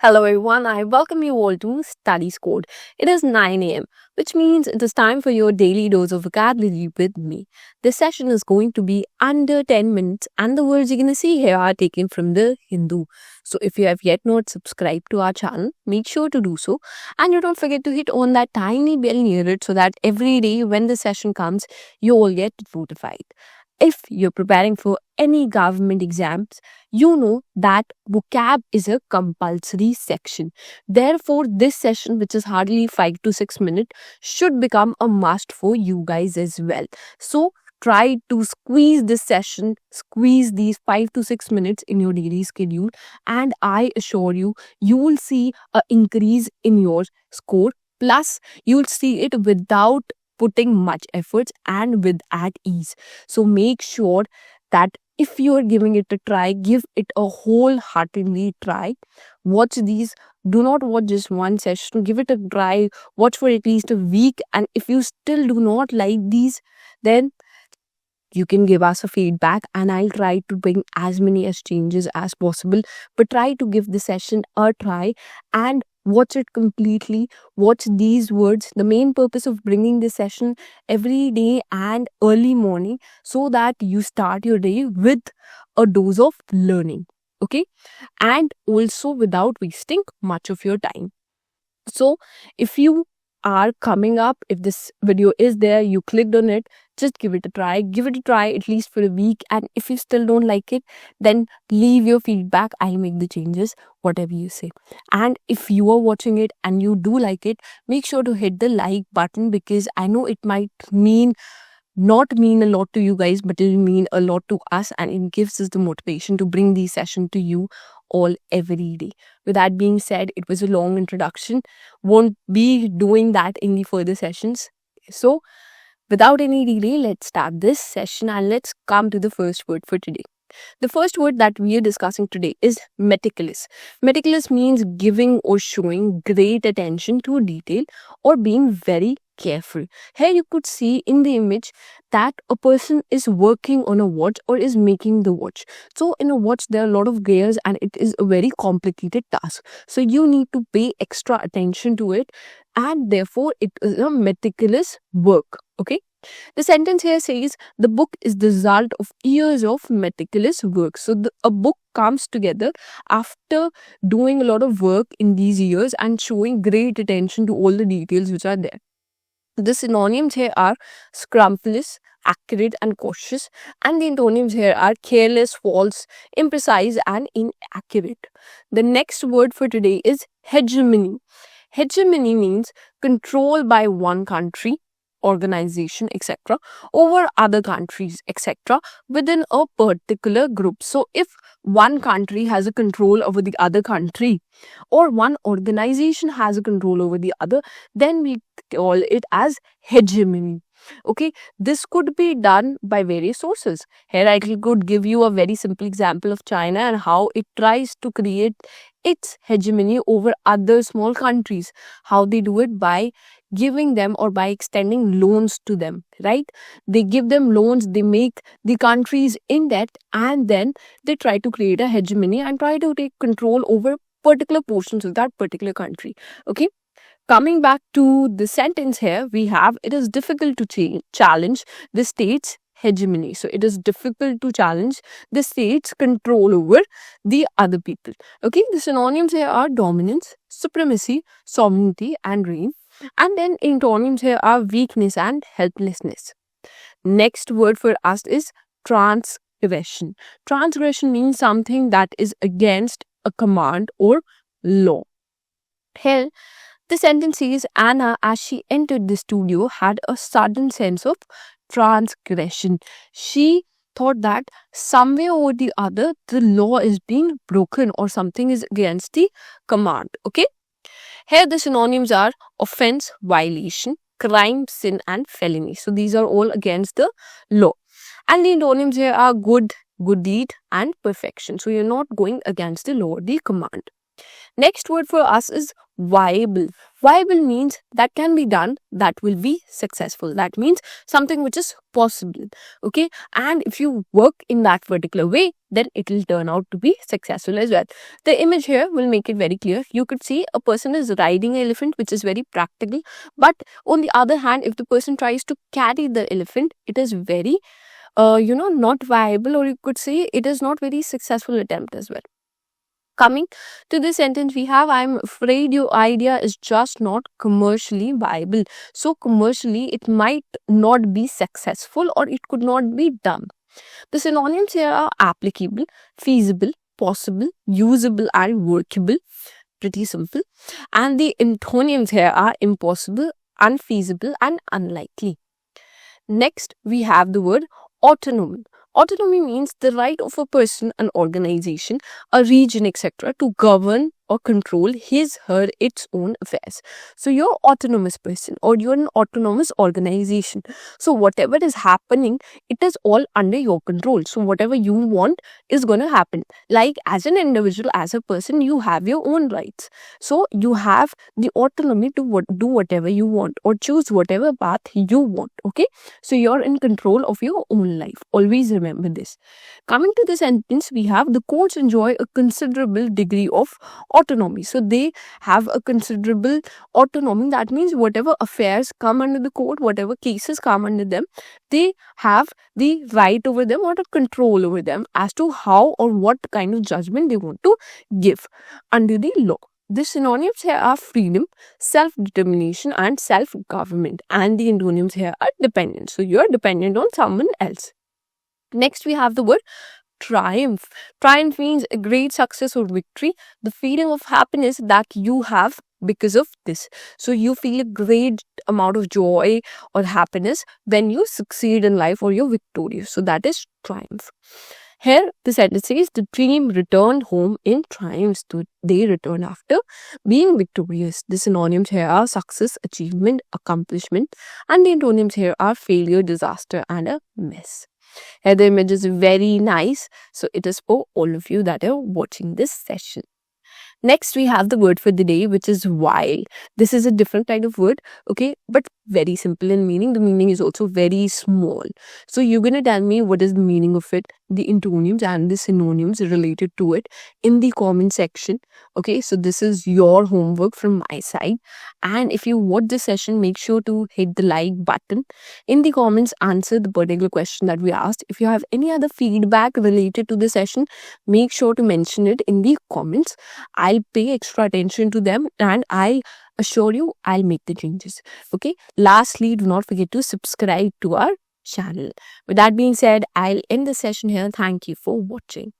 Hello everyone, I welcome you all to Studies Code. It is 9 a.m., which means it is time for your daily dose of vocabulary with me. This session is going to be under 10 minutes, and the words you're going to see here are taken from the Hindu. So if you have yet not subscribed to our channel, make sure to do so. And you don't forget to hit on that tiny bell near it so that every day when the session comes, you all get notified. If you're preparing for any government exams, you know that vocab is a compulsory section. Therefore, this session, which is hardly 5 to 6 minutes, should become a must for you guys as well. So, try to squeeze this session, squeeze these 5 to 6 minutes in your daily schedule, and I assure you, you will see an increase in your score. Plus, you'll see it without putting much efforts and with at ease. So make sure that if you are giving it a try, give it a wholeheartedly try. Watch these. Do not watch just one session. Give it a try. Watch for at least a week. And if you still do not like these, then you can give us a feedback and I'll try to bring as many as changes as possible. But try to give the session a try and watch it completely. Watch these words. The main purpose of bringing this session every day and early morning so that you start your day with a dose of learning. Okay, and also without wasting much of your time. So if you are coming up, if this video is there, you clicked on it, just give it a try. Give it a try at least for a week. And if you still don't like it, then leave your feedback. I'll make the changes, whatever you say. And if you are watching it and you do like it, make sure to hit the like button because I know it might not mean a lot to you guys, but it will mean a lot to us and it gives us the motivation to bring these sessions to you all every day. With that being said, it was a long introduction. Won't be doing that in the further sessions. So, without any delay, let's start this session and let's come to the first word for today. The first word that we are discussing today is meticulous. Meticulous means giving or showing great attention to detail or being very careful. Here you could see in the image that a person is working on a watch or is making the watch. So in a watch there are a lot of gears and it is a very complicated task. So you need to pay extra attention to it and therefore it is a meticulous work. Okay. The sentence here says the book is the result of years of meticulous work. So a book comes together after doing a lot of work in these years and showing great attention to all the details which are there. The synonyms here are scrupulous, accurate and cautious, and the antonyms here are careless, false, imprecise and inaccurate. The next word for today is hegemony. Hegemony means control by one country, organization, etc., over other countries, etc., within a particular group. So if one country has a control over the other country or one organization has a control over the other, then we call it as hegemony. Okay, this could be done by various sources. Here I could give you a very simple example of China and how it tries to create its hegemony over other small countries. How they do it by giving them or by extending loans to them, right? They give them loans, they make the countries in debt, and then they try to create a hegemony and try to take control over particular portions of that particular country. Okay. Coming back to the sentence here, we have it is difficult to challenge the state's hegemony. So it is difficult to challenge the state's control over the other people. Okay, the synonyms here are dominance, supremacy, sovereignty, and reign. And then antonyms here are weakness and helplessness. Next word for us is transgression. Transgression means something that is against a command or law. Here, the sentence says Anna, as she entered the studio, had a sudden sense of transgression. She thought that somewhere or the other the law is being broken or something is against the command. Okay. Here the synonyms are offense, violation, crime, sin and felony. So these are all against the law. And the antonyms here are good, good deed and perfection. So you're not going against the law or the command. Next word for us is viable. Viable means that can be done, that will be successful. That means something which is possible. Okay. And if you work in that particular way, then it will turn out to be successful as well. The image here will make it very clear. You could see a person is riding an elephant, which is very practical. But on the other hand, if the person tries to carry the elephant, it is very, not viable, or you could say it is not very successful attempt as well. Coming to this sentence, we have, I'm afraid your idea is just not commercially viable. So, commercially, it might not be successful or it could not be done. The synonyms here are applicable, feasible, possible, usable, and workable. Pretty simple. And the antonyms here are impossible, unfeasible, and unlikely. Next, we have the word autonomy. Autonomy means the right of a person, an organization, a region, etc. to govern or control his, her, its own affairs. So you're autonomous person or you're an autonomous organization. So whatever is happening, it is all under your control. So whatever you want is going to happen. Like as an individual, as a person, you have your own rights. So you have the autonomy to do whatever you want or choose whatever path you want. Okay. So you're in control of your own life. Always remember this. Coming to the sentence, we have the courts enjoy a considerable degree of autonomy. So they have a considerable autonomy. That means whatever affairs come under the court, whatever cases come under them, they have the right over them or the control over them as to how or what kind of judgment they want to give under the law. The synonyms here are freedom, self-determination, and self-government. And the antonyms here are dependent. So you're dependent on someone else. Next, we have the word triumph. Triumph means a great success or victory, the feeling of happiness that you have because of this. So you feel a great amount of joy or happiness when you succeed in life or you're victorious. So that is triumph. Here the sentence says the team returned home in triumph. So they returned after being victorious. The synonyms here are success, achievement, accomplishment, and the antonyms here are failure, disaster, and a mess. Here the image is very nice. So it is for all of you that are watching this session. Next, we have the word for the day, which is while. This is a different kind of word, okay, but very simple in meaning. The meaning is also very small. So you're going to tell me what is the meaning of it, the antonyms and the synonyms related to it in the comment section. Okay, so this is your homework from my side. And if you watch this session, make sure to hit the like button. In the comments, answer the particular question that we asked. If you have any other feedback related to the session, make sure to mention it in the comments. I'll pay extra attention to them and I assure you I'll make the changes. Okay. Lastly, do not forget to subscribe to our channel. With that being said, I'll end the session here. Thank you for watching.